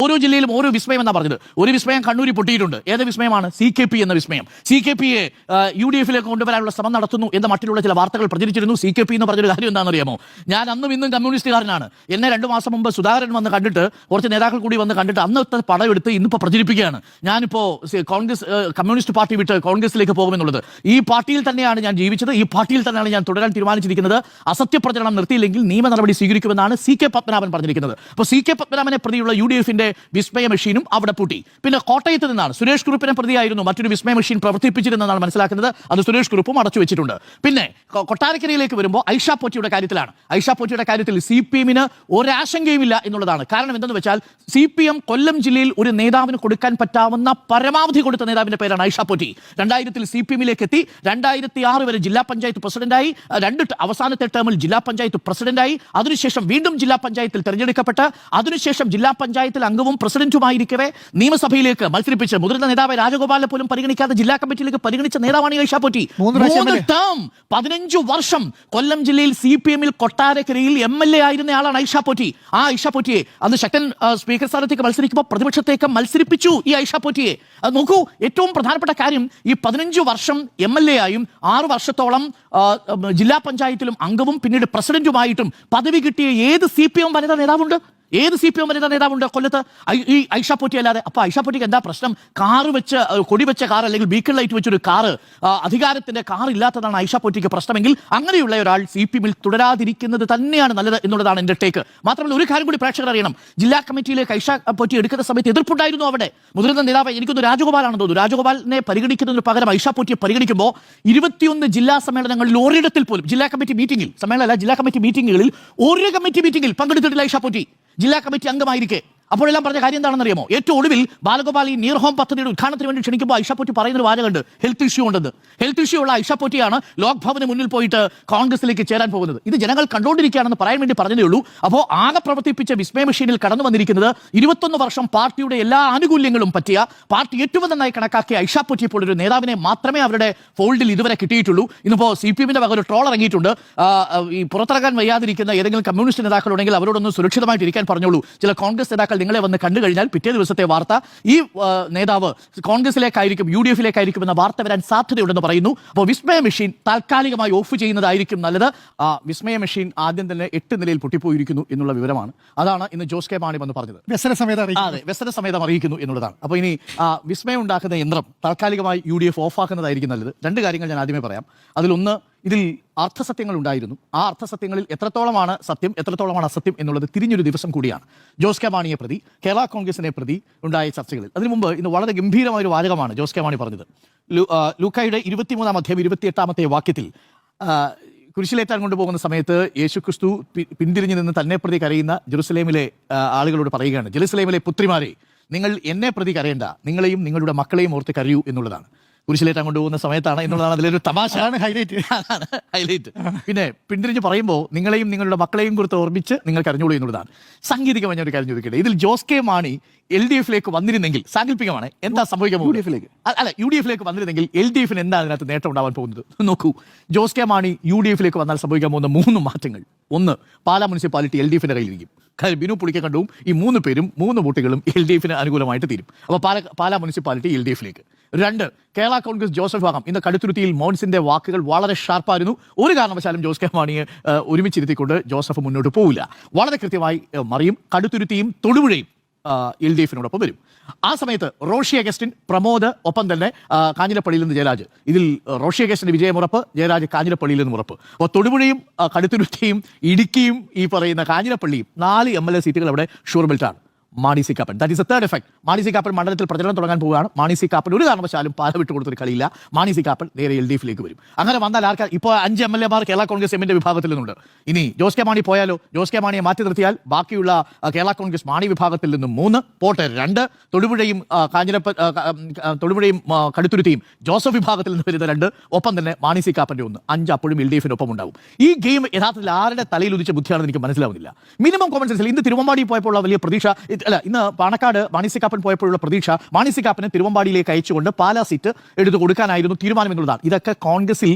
ഓരോ ജില്ലയിലും ഓരോ വിസ്മയം എന്നാണ് പറഞ്ഞത്. ഒരു വിസ്മയം കണ്ണൂരിൽ പൊട്ടിയിട്ടുണ്ട്. ഏത് വിസ്മയമാണ്? CKP എന്ന വിസ്മയം. CKP യെ UDF-ലേക്ക് കൊണ്ടുവരാനുള്ള ശ്രമം നടത്തുന്നു എന്ന മട്ടിലുള്ള ചില വാർത്തകൾ പ്രചരിച്ചിരുന്നു. CKP എന്ന് പറഞ്ഞൊരു കാര്യം എന്താണെന്നറിയാമോ? ഞാൻ അന്നും ഇന്നും കമ്മ്യൂണിസ്റ്റുകാരനാണ്. എന്നെ 2 മാസം മുമ്പ് സുധാകരൻ വന്ന് കണ്ടിട്ട്, കുറച്ച് നേതാക്കൾ കൂടി വന്ന് കണ്ടിട്ട് അന്നത്തെ പടം എടുത്ത് ഇന്നിപ്പോൾ പ്രചരിപ്പിക്കുകയാണ്. ഞാനിപ്പോൾ കോൺഗ്രസ് കമ്മ്യൂണിസ്റ്റ് പാർട്ടി വിട്ട് കോൺഗ്രസിലേക്ക് പോകുമെന്നുള്ളത്. ഈ പാർട്ടിയിൽ തന്നെയാണ് ഞാൻ ജീവിച്ചത്, ഈ പാർട്ടിയിൽ തന്നെയാണ് ഞാൻ തുടരാൻ തീരുമാനിച്ചിരിക്കുന്നത്. അസത്യപ്രചരണം നിർത്തിയില്ലെങ്കിൽ നിയമ നടപടി സ്വീകരിക്കുമെന്നാണ് CK പത്മനാഭൻ പറഞ്ഞിരിക്കുന്നത്. അപ്പോൾ CK പത്മനാഭനെ പ്രതിയുള്ള UDF-ന്റെ വിസ്മയ മെഷീനും അവിടെ പൂട്ടി. പിന്നെ കോട്ടയത്ത് നിന്നാണ് സുരേഷ് കുറുപ്പിനെ പ്രതിയായിരുന്നു മറ്റൊരു വിസ്മയ മെഷീൻ പ്രവർത്തിപ്പിച്ചിരുന്നതാണ് മനസ്സിലാക്കുന്നത്. അത് സുരേഷ് കുറുപ്പും അടച്ചു വെച്ചിട്ടുണ്ട്. പിന്നെ കൊട്ടാരക്കരയിലേക്ക് വരുമ്പോൾ ഐഷ പോറ്റിയുടെ കാര്യത്തിലാണ്. ഐഷ പോറ്റിയുടെ കാര്യത്തിൽ CPM-ന് ഒരാശങ്കയുമില്ല എന്നുള്ളതാണ്. കാരണം എന്തെന്ന് വെച്ചാൽ CPM കൊല്ലം ജില്ലയിൽ ഒരു നേതാവിന് കൊടുക്കാൻ പറ്റാവുന്ന പരമാവധി കൊടുത്ത നേതാവിന്റെ പേരാണ് ഐഷ പോറ്റി. 2000-ൽ CPM-ലേക്ക് എത്തി. 2006 വരെ ജില്ലാ പഞ്ചായത്ത് പ്രസിഡന്റായി. അവസാനത്തെ ടേമിൽ ജില്ലാ പഞ്ചായത്ത് പ്രസിഡന്റായി. അതിനുശേഷം വീണ്ടും ജില്ലാ പഞ്ചായത്തിൽ തെരഞ്ഞെടുക്കപ്പെട്ട് അതിനുശേഷം ജില്ലാ പഞ്ചായത്തിൽ അംഗവും പ്രസിഡന്റുമായിരിക്കവേ നിയമസഭയിലേക്ക് മത്സരിപ്പിച്ച് മുതിർന്ന നേതാവ് രാജഗോപാലിനെ പോലും പരിഗണിക്കാതെ ജില്ലാ കമ്മിറ്റിയിലേക്ക് പരിഗണിച്ച നേതാവാണ് ഐഷ പോറ്റി. 15 വർഷം കൊല്ലം ജില്ലയിൽ CPM-ൽ കൊട്ടാരക്കരയിൽ MLA ആയിരുന്ന ആളാണ് ഐഷ പോറ്റി. ആ ഐഷ പോറ്റിയെ അന്ന് ശക്തൻ സ്പീക്കർ സ്ഥാനത്തേക്ക് മത്സരിക്കുമ്പോൾ പ്രതിപക്ഷത്തേക്ക് മത്സരിപ്പിച്ചു ഈ ഐഷ പോറ്റിയെ. നോക്കൂ, ഏറ്റവും പ്രധാനപ്പെട്ട കാര്യം, ഈ 15 വർഷം MLA ആയും 6 വർഷത്തോളം ജില്ലാ പഞ്ചായത്തിലും അംഗവും പിന്നീട് പ്രസിഡന്റുമായിട്ടും പദവി കിട്ടിയ ഏത് CPM വനിതാ നേതാവുണ്ട്? ഏത് CPM വനിതാ നേതാവുണ്ട് കൊല്ലത്ത്? ഈ ഐഷ പോറ്റി അല്ലാതെ. അപ്പൊ ഐഷ പോറ്റിക്ക് എന്താ പ്രശ്നം? കാറ് വെച്ച്, കൊടി വെച്ച കാർ അല്ലെങ്കിൽ ബീക്കൺ ലൈറ്റ് വെച്ചൊരു കാറ്, അധികാരത്തിന്റെ കാർ ഇല്ലാത്തതാണ് ഐഷ പോറ്റിക്ക് പ്രശ്നമെങ്കിൽ അങ്ങനെയുള്ള ഒരാൾ CPM-ൽ തുടരാതിരിക്കുന്നത് തന്നെയാണ് നല്ലത് എന്നുള്ളതാണ് എന്റെ ടേക്ക്. മാത്രമല്ല ഒരു കാര്യം കൂടി പ്രേക്ഷകർ അറിയണം. ജില്ലാ കമ്മിറ്റിയിലേക്ക് ഐഷ പോറ്റി എടുക്കുന്ന സമയത്ത് എതിർപ്പുണ്ടായിരുന്നു അവിടെ. മുതിർന്ന നേതാവ്, എനിക്കൊന്ന് രാജഗോപാലാണെന്ന് തോന്നുന്നു, രാജഗോപാലിനെ പരിഗണിക്കുന്നതിന് പകരം ഐഷ പോറ്റിയെ പരിഗണിക്കുമ്പോൾ 21 ജില്ലാ സമ്മേളനങ്ങളിൽ ഒരിടത്തിൽ പോലും ജില്ലാ കമ്മിറ്റി മീറ്റിംഗിൽ, സമ്മേളനമല്ല ജില്ലാ കമ്മിറ്റി മീറ്റിംഗുകളിൽ ഒരു കമ്മിറ്റി മീറ്റിംഗിൽ പങ്കെടുത്തിട്ടില്ല ഐഷ പോറ്റി, ജില്ലാ കമ്മിറ്റി അംഗമായിരിക്കെ. അപ്പോഴെല്ലാം പറഞ്ഞ കാര്യം എന്താണെന്ന് അറിയാമോ? ഏറ്റവും ഒടുവിൽ ബാലഗോപാൽ ഈ നിയർ ഹോം പദ്ധതിയുടെ ഉദ്ഘാടനത്തിന് വേണ്ടി ക്ഷണിക്കുമ്പോൾ ഐഷ പോറ്റി പറയുന്നൊരു വാചകമുണ്ട്, ഹെൽത്ത് ഇഷ്യൂ ഉണ്ടെന്ന്. ഹെൽത്ത് ഇഷ്യൂ ഉള്ള ഐഷ പോറ്റിയാണ് ലോക് ഭവന് മുന്നിൽ പോയിട്ട് കോൺഗ്രസിലേക്ക് ചേരാൻ പോകുന്നത്. ഇത് ജനങ്ങൾ കണ്ടുകൊണ്ടിരിക്കുകയാണെന്ന് പറയാൻ വേണ്ടി പറഞ്ഞതേ ഉള്ളൂ. അപ്പോൾ ആകെ പ്രവർത്തിപ്പിച്ച വിസ്മയ മെഷീനിൽ കടന്നു വന്നിരിക്കുന്നത് 21 വർഷം പാർട്ടിയുടെ എല്ലാ ആനുകൂല്യങ്ങളും പറ്റിയ, പാർട്ടി ഏറ്റവും നന്നായി കണക്കാക്കിയ ഐഷ പോറ്റി പോലൊരു നേതാവിനെ മാത്രമേ അവരുടെ ഫോൾഡിൽ ഇതുവരെ കിട്ടിയിട്ടുള്ളൂ. ഇന്നിപ്പോൾ CPM-ന്റെ വക ഒരു ട്രോൾ ഇറങ്ങിയിട്ടുണ്ട്. ഈ പുറത്തിറങ്ങാൻ വയ്യാതിരിക്കുന്ന ഏതെങ്കിലും കമ്മ്യൂണിസ്റ്റ് നേതാക്കളുണ്ടെങ്കിൽ അവരോടൊന്ന് സുരക്ഷിതമായിട്ട് ഇരിക്കാൻ പറഞ്ഞോളൂ. ചില കോൺഗ്രസ് നേതാക്കൾ നിങ്ങളെ വന്ന് കണ്ടു കഴിഞ്ഞാൽ പിറ്റേ ദിവസത്തെ വാർത്ത ഈ നേതാവ് കോൺഗ്രസിലേക്കായിരിക്കും, UDF-ലേക്കായിരിക്കും എന്ന വാർത്ത വരാൻ സാധ്യതയുണ്ടെന്ന് പറയുന്നു. അപ്പോൾ വിസ്മയ മെഷീൻ താൽക്കാലികമായി ഓഫ് ചെയ്യുന്നതായിരിക്കും നല്ലത്. വിസ്മയ മെഷീൻ ആദ്യം തന്നെ 8 നിലയിൽ പൊട്ടിപ്പോയിരിക്കുന്നു എന്നുള്ള വിവരമാണ്. അതാണ് ഇന്ന് ജോസ് കെ മാണി വന്ന് പറഞ്ഞത്. വ്യസന സമേതം അറിയിക്കുന്നു എന്നുള്ളതാണ്. അപ്പോൾ ഇനി വിസ്മയം ഉണ്ടാക്കുന്ന യന്ത്രം താൽക്കാലികമായി UDF ഓഫാക്കുന്നതായിരിക്കും നല്ലത്. 2 കാര്യങ്ങൾ ഞാൻ ആദ്യമേ പറയാം. അതിലൊന്ന്, ഇതിൽ അർത്ഥസത്യങ്ങൾ ഉണ്ടായിരുന്നു. ആ അർത്ഥസത്യങ്ങളിൽ എത്രത്തോളമാണ് സത്യം, എത്രത്തോളമാണ് അസത്യം എന്നുള്ളത് തിരിഞ്ഞൊരു ദിവസം കൂടിയാണ്. ജോസ് കെ മാണിയെ പ്രതി, കേരള കോൺഗ്രസിനെ പ്രതി ഉണ്ടായ ചർച്ചകളിൽ. അതിനു മുമ്പ് ഇന്ന് വളരെ ഗംഭീരമായ ഒരു വാചകമാണ് ജോസ് കെ മാണി പറഞ്ഞത്. ലൂക്കായുടെ 23-ാം അധ്യായം 28-ാമത്തെ വാക്യത്തിൽ കുരിശിലേറ്റാൻ കൊണ്ടുപോകുന്ന സമയത്ത് യേശുക്രിസ്തു പിന്തിരിഞ്ഞു നിന്ന് തന്നെ പ്രതി കരയുന്ന ജെറുസലേമിലെ ആളുകളോട് പറയുകയാണ്, ജെറുസലേമിലെ പുത്രിമാരെ, നിങ്ങൾ എന്നെ പ്രതി കരയേണ്ട, നിങ്ങളെയും നിങ്ങളുടെ മക്കളെയും ഓർത്ത് കരയൂ എന്നുള്ളതാണ്. കുരിശിലേറ്റാൻ കൊണ്ടുപോകുന്ന സമയത്താണ് എന്നുള്ളതാണ് അതിലൊരു തമാശ, ഹൈലൈറ്റ്. പിന്നെ പിന്തിരിഞ്ഞ് പറയുമ്പോൾ നിങ്ങളെയും നിങ്ങളുടെ മക്കളെയും കുറിച്ച് ഓർമ്മിച്ച് നിങ്ങൾ കരഞ്ഞോളൂ എന്നുള്ളതാണ്. സാങ്കേതികമായ ഒരു കാര്യം ചോദിക്കട്ടെ, ഇതിൽ ജോസ് കെ മാണി LDF-ലേക്ക് വന്നിരുന്നെങ്കിൽ, സാങ്കല്പികമാണ്, എന്താ സംഭവിക്കാൻ പോകുന്നത്? UDF-ലേക്ക് വന്നിരുന്നെങ്കിൽ LDF-ന് എന്താ അതിനകത്ത് നേട്ടം ഉണ്ടാവാൻ പോകുന്നത്? നോക്കൂ, ജോസ് കെ മാണി UDF-ലേക്ക് വന്നാൽ സംഭവിക്കാൻ പോകുന്ന 3 മാറ്റങ്ങൾ. ഒന്ന്, പാലാ മുനിസിപ്പാലിറ്റി LDF-ന്റെ കയ്യിലിരിക്കും. ബിനു പുളിക്കക്കണ്ടവും ഈ 3 പേരും 3 വോട്ടുകളും LDF-ന് അനുകൂലമായിട്ട് തീരും. അപ്പോൾ പാലാ മുനിസിപ്പാലിറ്റി LDF-ലേക്ക്. 2, കേരള കോൺഗ്രസ് ജോസഫ് ഭാഗം. ഇന്ന് കടുത്തുരുത്തിയിൽ മോൻസിന്റെ വാക്കുകൾ വളരെ ഷാർപ്പായിരുന്നു. ഒരു കാരണവശാലും ജോസ് കെ മാണിയെ ഒരുമിച്ചിരുത്തിക്കൊണ്ട് ജോസഫ് മുന്നോട്ട് പോവില്ല. വളരെ കൃത്യമായി മറിയും. കടുത്തുരുത്തിയും തൊടുപുഴയും LDF-നോടൊപ്പം വരും. ആ സമയത്ത് റോഷി അഗസ്റ്റിൻ, പ്രമോദ്, ഒപ്പം തന്നെ കാഞ്ഞിരപ്പള്ളിയിൽ നിന്ന് ജയരാജ്. ഇതിൽ റോഷി അഗസ്റ്റിന് വിജയമുറപ്പ്, ജയരാജ് കാഞ്ഞിരപ്പള്ളിയിൽ നിന്നും ഉറപ്പ്. അപ്പോൾ തൊടുപുഴയും കടുത്തുരുത്തിയും ഇടുക്കിയും ഈ പറയുന്ന കാഞ്ഞിരപ്പള്ളിയും 4 MLA സീറ്റുകൾ അവിടെ ഷുവർ ബെൽറ്റാണ്. Mani C Kappan, that is a third effect. Mani C Kappan മണ്ഡലത്തിൽ പ്രചരണം തുടങ്ങാൻ പോവുകയാണ്. മാണി സി കാപ്പൻ ഒരു കാരണവശാലും പാല വിട്ടു കൊടുത്തൊരു കളിയില്ല. മാണി സി കാപ്പൻ നേരെ LDF-ലേക്ക് വരും. അങ്ങനെ വന്നാൽ ഇപ്പോൾ 5 MLA-മാർ കേരള കോൺഗ്രസ് എമ്മിന്റെ വിഭാഗത്തിൽ നിന്നുണ്ട്. ഇനി ജോസ് കെ മാണി പോയാലോ? ജോസ് കെ മാണിയെ മാറ്റി നിർത്തിയാൽ ബാക്കിയുള്ള കേരള കോൺഗ്രസ് മാണി വിഭാഗത്തിൽ നിന്നും 3, പോട്ടെ 2, തൊടുപുഴയും കടുത്തുരുത്തിയും ജോസഫ് വിഭാഗത്തിൽ നിന്ന് വരുന്ന 2, ഒപ്പം തന്നെ മാണി സി കാപ്പന്റെ 1, 5 അപ്പോഴും LDF-നൊപ്പം ഉണ്ടാവും. ഈ ഗെയിം യഥാർത്ഥത്തിൽ ആരുടെ തലയിൽ ഉദിച്ച ബുദ്ധിയാണെന്ന് എനിക്ക് മനസ്സിലാവുന്നില്ല. മിനിമം കോമൺ സെൻസിൽ ഇന്ന് തിരുവമ്പാടി പോയപ്പോൾ ഉള്ള വലിയ പ്രതീക്ഷ, ഇന്ന് പാണക്കാട് മാണി സി കാപ്പൻ പോയപ്പോഴുള്ള പ്രതീക്ഷ മാണി സി കാപ്പനെ തിരുവമ്പാടിയിലേക്ക് അയച്ചുകൊണ്ട് പാലാ സീറ്റ് എടുത്തു കൊടുക്കാനായിരുന്നു തീരുമാനം എന്നുള്ളതാണ്. ഇതൊക്കെ കോൺഗ്രസിൽ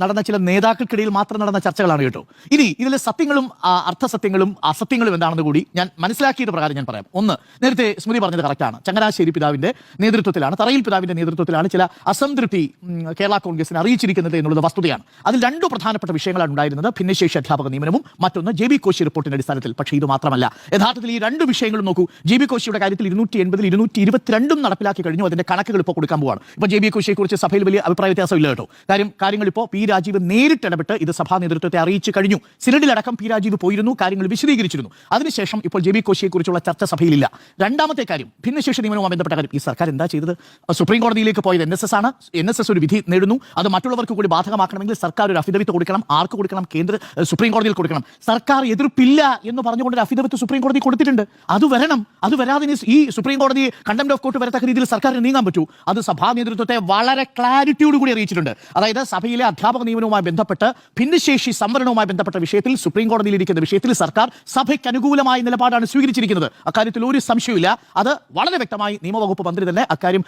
നടന്ന ചില നേതാക്കൾക്കിടയിൽ മാത്രം നടന്ന ചർച്ചകളാണ് കേട്ടോ. ഇനി ഇതിലെ സത്യങ്ങളും അർത്ഥസത്യങ്ങളും അസത്യങ്ങളും എന്താണെന്ന് കൂടി ഞാൻ മനസ്സിലാക്കിയത് പ്രകാരം ഞാൻ പറയാം. ഒന്ന്, നേരത്തെ സ്മൃതി പറഞ്ഞത് കറക്റ്റാണ്. ചങ്ങനാശ്ശേരി പിതാവിന്റെ നേതൃത്വത്തിലാണ്, തറയിൽ പിതാവിന്റെ നേതൃത്വത്തിലാണ് ചില അസംതൃപ്തി കേരള കോൺഗ്രസിനെ അറിയിച്ചിരിക്കുന്നത് എന്നുള്ളത് വസ്തുതയാണ്. അതിൽ രണ്ടു പ്രധാനപ്പെട്ട വിഷയങ്ങളാണ് ഉണ്ടായിരുന്നത്: ഭിന്നശേഷി അധ്യാപക നിയമനവും മറ്റൊന്ന് JB കോശി റിപ്പോർട്ടിന്റെ അടിസ്ഥാനത്തിൽ. പക്ഷേ ഇത് മാത്രമല്ല, യഥാർത്ഥത്തിൽ ഈ രണ്ട് വിഷയങ്ങളും നോക്കൂ. JB കോശിയുടെ കാര്യത്തിൽ 280 222 നടപ്പിലാക്കി കഴിഞ്ഞു. അതിന്റെ കണക്കുകൾ ഇപ്പോൾ കൊടുക്കാൻ പോവാണ്. ഇപ്പോൾ JB കോശിയെ കുറിച്ച് സഭയിൽ വലിയ അഭിപ്രായ വ്യത്യാസമില്ല കേട്ടോ. കാര്യങ്ങൾ ഇപ്പോൾ പി രാജീവ് നേരിട്ട് ഇടപെട്ട് ഇത് സഭാ നേതൃത്വത്തെ അറിയിച്ചു കഴിഞ്ഞു. സിനഡിലടക്കം പി രാജീവ് പോയിരുന്നു, കാര്യങ്ങൾ വിശദീകരിച്ചിരുന്നു. അതിനുശേഷം ഇപ്പോൾ JB കോശിയെ കുറിച്ചുള്ള ചർച്ച സഭയിലില്ല. രണ്ടാമത്തെ കാര്യം, ഭിന്നശേഷി നിയമനവുമായി ബന്ധപ്പെട്ട കാര്യം. ഈ സർക്കാർ എന്താ ചെയ്തത്? സുപ്രീം കോടതിയിലേക്ക് പോയത് NSS ആണ്. NSS ഒരു വിധി നേടുന്നു. അത് മറ്റുള്ളവർക്ക് കൂടി ബാധകമാക്കണമെങ്കിൽ സർക്കാർ ഒരു അഫിഡവിറ്റ് കൊടുക്കണം. ആർക്ക് കൊടുക്കണം? സുപ്രീം കോടതിയിൽ കൊടുക്കണം. സർക്കാർ എതിർപ്പില്ല എന്ന് പറഞ്ഞുകൊണ്ട് ഒരു അഫിഡവിറ്റ് സുപ്രീം കോടതി കൊടുത്തിട്ടുണ്ട്. അത് വരണം. അത് വരാതെ ഈ സുപ്രീം കോടതി കണ്ടംപ്റ്റ് ഓഫ് കോർട്ട് വരത്തക്ക രീതിയിൽ സർക്കാരിന് നീങ്ങാൻ പറ്റൂ. അത് സഭാ നേതൃത്വത്തെ വളരെ ക്ലാരിറ്റിയോട് കൂടി അറിയിച്ചിട്ടുണ്ട്. അതായത് സഭയിലെ അധ്യാപക നിയമനവുമായി ബന്ധപ്പെട്ട്, ഭിന്നശേഷി സംവരണവുമായി ബന്ധപ്പെട്ട വിഷയത്തിൽ, സുപ്രീം കോടതിയിൽ ഇരിക്കുന്ന വിഷയത്തിൽ സർക്കാർ സഭയ്ക്ക് അനുകൂലമായ നിലപാടാണ് സ്വീകരിച്ചിരിക്കുന്നത്. അക്കാര്യത്തിൽ ഒരു സംശയമില്ല. അത് വളരെ വ്യക്തമായി നിയമവകുപ്പ് മന്ത്രി തന്നെ അക്കാര്യം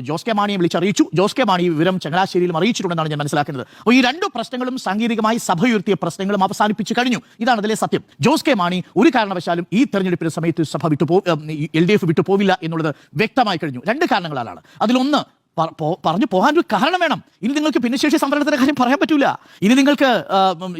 ജോസ് കെ മാണിയെ വിളിച്ചറിയിച്ചു. ജോസ് കെ മാണി വിവരം ചങ്ങനാശ്ശേരിയിലും അറിയിച്ചിട്ടുണ്ടെന്നാണ് ഞാൻ മനസ്സിലാക്കുന്നത്. അപ്പോൾ ഈ രണ്ടു പ്രശ്നങ്ങളും സാങ്കേതികമായി സഭ ഉയർത്തിയ പ്രശ്നങ്ങളും അവസാനിപ്പിച്ചു കഴിഞ്ഞു. ഇതാണ് അതിലെ സത്യം. ജോസ് കെ മാണി ഒരു കാരണവശാലും ഈ തെരഞ്ഞെടുപ്പിന്റെ സമയത്ത് സഭ LDF വിട്ടുപോവില്ല എന്നുള്ളത് വ്യക്തമായി കഴിഞ്ഞു. രണ്ട് കാരണങ്ങളാണ്. അതിലൊന്ന്, പറഞ്ഞു പോകാൻ ഒരു കാരണം വേണം. ഇനി നിങ്ങൾക്ക് ഭിന്നശേഷി സംവരണത്തിന്റെ കാര്യം പറയാൻ പറ്റൂല. ഇനി നിങ്ങൾക്ക്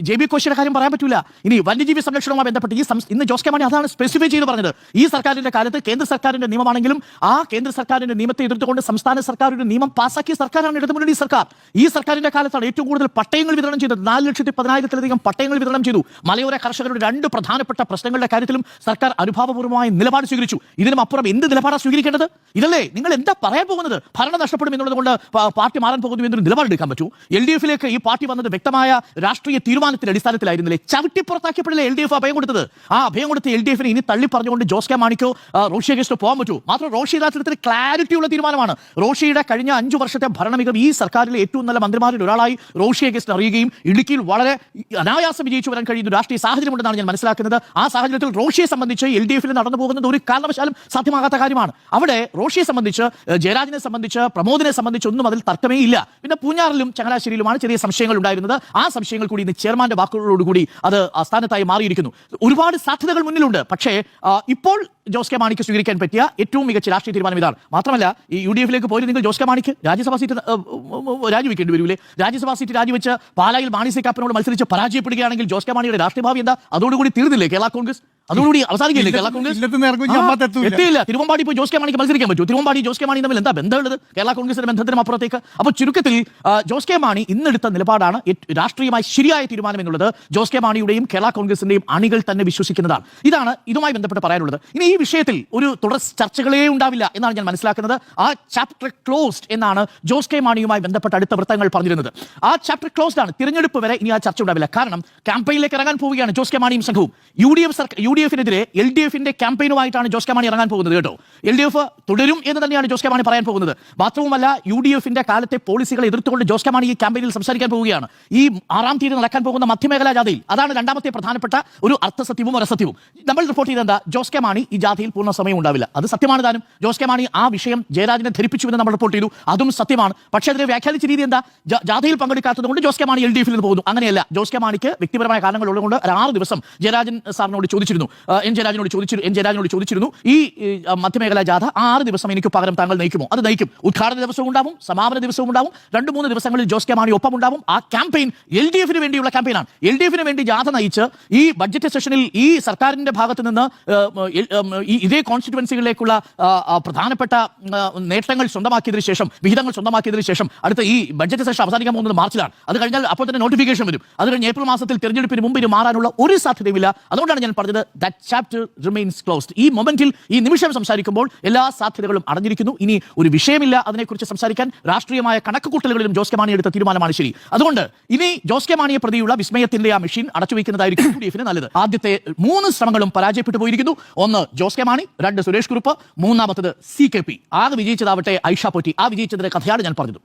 JB കോശിയുടെ കാര്യം പറയാൻ പറ്റൂല. ഇനി വന്യജീവി സംരക്ഷണവുമായി ബന്ധപ്പെട്ട് ഇന്ന് ജോസ് കെ മാണി അതാണ് സ്പെസിഫൈ ചെയ്ത് പറഞ്ഞത്. ഈ സർക്കാരിന്റെ കാലത്ത് കേന്ദ്ര സർക്കാരിന്റെ നിയമമാണെങ്കിലും ആ കേന്ദ്ര സർക്കാരിന്റെ നിയമത്തെ എതിർത്തുകൊണ്ട് സംസ്ഥാന സർക്കാർ ഒരു നിയമം പാസാക്കിയ സർക്കാരാണ് ഇടതുമുന്നണി സർക്കാർ. ഈ സർക്കാരിന്റെ കാലത്താണ് ഏറ്റവും കൂടുതൽ പട്ടയങ്ങൾ വിതരണം ചെയ്തത്. 4,10,000-ത്തിലധികം പട്ടയങ്ങൾ വിതരണം ചെയ്തു. മലയോര കർഷകരുടെ രണ്ട് പ്രധാനപ്പെട്ട പ്രശ്നങ്ങളുടെ കാര്യത്തിലും സർക്കാർ അനുഭാവപൂർവമായ നിലപാട് സ്വീകരിച്ചു. ഇതിനും അപ്പുറം എന്ത് നിലപാടാണ് സ്വീകരിക്കേണ്ടത്? ഇതല്ലേ നിങ്ങൾ എന്താ പറയാൻ പോകുന്നത്? ഭരണം നഷ്ടപ്പെടും എന്നുള്ളത് കൊണ്ട് പാർട്ടി മാറാൻ പോകുന്നു എന്നൊരു നിലപാടെടുക്കാൻ പറ്റൂ? LDFിലേക്ക് ഈ പാർട്ടി വന്നത് വ്യക്തമായ രാഷ്ട്രീയ തീരുമാനത്തിന്റെ അടിസ്ഥാനത്തിലായിരുന്നില്ലേ? ചവിട്ടി പുറത്താക്കിയപ്പോഴല്ലേ LDF അഭയം കൊടുത്തത്? ആ അഭയം കൊടുത്ത LDFിനെ ഇനി തള്ളി പറഞ്ഞുകൊണ്ട് ജോസ് കെ മാണിക്കോ റോഷി അഗസ്റ്റോ പോകാൻ പറ്റൂ? മാത്രം റോഷി യഥാർത്ഥത്തിൽ ക്ലാരിറ്റിയുള്ള തീരുമാനമാണ്. റോഷിയുടെ കഴിഞ്ഞ 5 വർഷത്തെ ഭരണമികവ് ഈ സർക്കാരിലെ ഏറ്റവും നല്ല മന്ത്രിമാരിൽ ഒരാളായി റോഷി അഗസ്റ്റ് അറിയുകയും ഇടുക്കിയിൽ വളരെ അനായാസം വിജയിച്ചു വരാൻ കഴിയുന്ന രാഷ്ട്രീയ സാഹചര്യമുണ്ടെന്നാണ് ഞാൻ മനസ്സിലാക്കുന്നത്. ആ സാഹചര്യത്തിൽ റോഷിയെ സംബന്ധിച്ച് LDFിൽ നടന്നു പോകുന്നത് ഒരു കാരണവശാലും സാധ്യമാകാത്ത കാര്യമാണ്. അവിടെ റോഷിയെ സംബന്ധിച്ച്, ജയരാജനെ സംബന്ധിച്ച്, പ്രമോദിനെ സംബന്ധിച്ചൊന്നും അതിൽ തർക്കമേ ഇല്ല. പിന്നെ പൂഞ്ഞാറിലും ചങ്ങനാശ്ശേരിയിലുമാണ് ചെറിയ സംശയങ്ങൾ ഉണ്ടായിരുന്നത്. ആ സംശയങ്ങൾ കൂടി ഇന്ന് ചെയർമാന്റെ വാക്കുകളോടുകൂടി അത് സ്ഥാനത്തായി മാറിയിരിക്കുന്നു. ഒരുപാട് സാധ്യതകൾ മുന്നിലുണ്ട്. പക്ഷേ ഇപ്പോൾ ജോസ് കെ മാണിക്ക് സ്വീകരിക്കാൻ പറ്റിയ ഏറ്റവും മികച്ച രാഷ്ട്രീയ തീരുമാനം ഇതാണ്. മാത്രമല്ല, ഈ UDFിലേക്ക് പോയി നിങ്ങൾ ജോസ് കെ മാണിക്ക് രാജ്യസഭാ സീറ്റ് രാജിവെക്കേണ്ടി വരില്ലേ? രാജ്യസഭാ സീറ്റ് രാജിവെച്ച് പാലായിൽ മാണി സി കാപ്പനോട് മത്സരിച്ച് പരാജയപ്പെടുകയാണെങ്കിൽ ജോസ് കെ മാണിയുടെ രാഷ്ട്രീയ ഭാവി എന്താ? അതോടുകൂടി തീർന്നില്ലേ കേരള കോൺഗ്രസ്? അതോടുകൂടി അവസാനിക്കില്ലേ കേരള കോൺഗ്രസ്? എത്തിയില്ല. തിരുവമ്പാടി ഇപ്പോൾ ജോസ് കെ മാണിക്ക് മത്സരിക്കാൻ പറ്റൂ? തിരുവമ്പാടി ജോസ് കെ മാണി തമ്മിൽ എന്താ ബന്ധമുള്ളത്? കേരള കോൺഗ്രസിന്റെ ബന്ധത്തിനും അപ്പുറത്തേക്ക്. അപ്പോൾ ചുരുക്കത്തിൽ ജോസ് കെ മാണി ഇന്നെടുത്ത നിലപാടാണ് രാഷ്ട്രീയമായി ശരിയായ തീരുമാനം എന്നുള്ളത് ജോസ് കെ മാണിയുടെയും കേരള കോൺഗ്രസിന്റെയും അണികൾ തന്നെ വിശ്വസിക്കുന്നതാണ്. ഇതാണ് ഇതുമായി ബന്ധപ്പെട്ട് പറയാനുള്ളത്. ഇനി ഈ വിഷയത്തിൽ ഒരു തുടർ ചർച്ചകളേ ഉണ്ടാവില്ല എന്നാണ് ഞാൻ മനസ്സിലാക്കുന്നത്. ആ ചാപ്റ്റർ ക്ലോസ്ഡ് എന്നാണ് ജോസ് കെ മാണിയുമായി ബന്ധപ്പെട്ട അടുത്ത വൃത്തങ്ങൾ പറഞ്ഞിരുന്നത്. ആ ചാപ്റ്റർ ക്ലോസ്ഡ് ആണ്. തിരഞ്ഞെടുപ്പ് വരെ ഇനി ആ ചർച്ച ഉണ്ടാവില്ല. കാരണം ക്യാമ്പയിനിലേക്ക് ഇറങ്ങാൻ പോവുകയാണ് ജോസ് കെ മാണിയും സംഘവും. UDFിനെതിരെ LDFിന്റെ ക്യാമ്പയിനുമായിട്ടാണ് ജോസ് കെ മാണി ഇറങ്ങാൻ പോകുന്നത് കേട്ടോ. LDF തുടരും എന്ന് തന്നെയാണ് ജോസ് കെ മാണി പറയാൻ പോകുന്നത്. മാത്രവുമല്ല, UDFിന്റെ കാലത്തെ പോളിസികളെ എതിർത്തുകൊണ്ട് ജോസ് കെ മാണി ഈ ക്യാമ്പയിനിൽ സംസാരിക്കാൻ പോവുകയാണ്. ഈ 6-ാം തീയതി നടക്കാൻ പോകുന്ന മധ്യമേഖലാ ജാഥയിൽ. അതാണ് രണ്ടാമത്തെ പ്രധാനപ്പെട്ട ഒരു അർത്ഥസത്യവും ഒരസത്യവും. നമ്മൾ റിപ്പോർട്ട് ചെയ്തെന്താ? ജോസ് കെ മാണി ഈ ജാഥയിൽ പൂർണ്ണ സമയം ഉണ്ടാവില്ല. അത് സത്യമാണ് താനും. ജോസ് കെ മാണി ആ വിഷയം ജയരാജനെ ധരിപ്പിച്ചുവെന്ന് നമ്മൾ റിപ്പോർട്ട് ചെയ്തു. അതും സത്യമാണ്. പക്ഷേ അതിനെ വ്യാഖ്യാനിച്ച രീതി എന്താ? ജാഥയിൽ പങ്കെടുക്കാത്തത് കൊണ്ട് ജോസ് കെ മാണി LDFിൽ നിന്ന് പോകുന്നു. അങ്ങനെയല്ല. ജോസ് കെ മാണിക്ക് വ്യക്തിപരമായ കാരണങ്ങൾ ഉള്ളതുകൊണ്ട് 6 ദിവസം ജയരാജൻ സാറിനോട് ചോദിച്ചിരുന്നു, എൻ ജയരാജനോട് ചോദിച്ചിരുന്നു, ഈ മധ്യമേഖലാ ജാഥ 6 ദിവസം എനിക്ക് പകരം താങ്കൾ നയിക്കുമോ? അത് നയിക്കും. ഉദ്ഘാടന ദിവസവും ഉണ്ടാവും, സമാപന ദിവസവും ഉണ്ടാവും. 2-3 ദിവസങ്ങളിൽ ജോസ് കെ മാണി ഒപ്പം ഉണ്ടാവും. ആ ക്യാമ്പയിൻ LDFിന് വേണ്ടിയുള്ള ക്യാമ്പയിനാണ്. LDFിന് വേണ്ടി ജാഥ നയിച്ച് ഈ ബഡ്ജറ്റ് സെഷനിൽ ഈ സർക്കാരിന്റെ ഭാഗത്ത് നിന്ന് ഇതേ കോൺസ്റ്റിറ്റ്യുവൻസികളിലേക്കുള്ള പ്രധാനപ്പെട്ട നേട്ടങ്ങൾ സ്വന്തമാക്കിയതിനു ശേഷം, വിഹിതങ്ങൾ സ്വന്തമാക്കിയതിനു ശേഷം അടുത്ത ഈ ബഡ്ജറ്റ് സെഷൻ അവസാനിക്കാൻ പോകുന്നത് മാർച്ചിലാണ്. അത് കഴിഞ്ഞാൽ അപ്പോൾ തന്നെ നോട്ടിഫിക്കേഷൻ വരും. അത് കഴിഞ്ഞ് ഏപ്രിൽ മാസത്തിൽ തെരഞ്ഞെടുപ്പിന് മുമ്പ് ഇത് മാറാനുള്ള ഒരു സാധ്യതയുമില്ല. അതുകൊണ്ടാണ് ഞാൻ പറഞ്ഞത് ദാറ്റ് ചാപ്റ്റർ റിമെയിൻസ് ക്ലോസ്ഡ്. ഈ മൊമെന്റിൽ, ഈ നിമിഷം സംസാരിക്കുമ്പോൾ എല്ലാ സാധ്യതകളും അടഞ്ഞിരിക്കുന്നു. ഇനി ഒരു വിഷയമില്ല അതിനെക്കുറിച്ച് സംസാരിക്കാൻ. രാഷ്ട്രീയമായ കണക്കുകൂട്ടലുകളിലും ജോസ് കെ മാണി എടുത്ത തീരുമാനമാണ് ശരി. അതുകൊണ്ട് ഇനി ജോസ് കെ മാണിയെ പ്രതിയുള്ള വിസ്മയത്തിന്റെ ആ മെഷീൻ അടച്ചുവെക്കുന്നതായിരിക്കും UDFിന് നല്ലത്. ആദ്യത്തെ 3 ശ്രമങ്ങളും പരാജയപ്പെട്ടു പോയിരിക്കുന്നു. 1 ജോസ് കെ മാണി, 2 സുരേഷ് കുറുപ്പ്, 3-ാമത്തത് CKP. ആകെ വിജയിച്ചതാവട്ടെ ഐഷ പോറ്റി. ആ വിജയിച്ചതിന്റെ കഥയാണ് ഞാൻ പറഞ്ഞത്.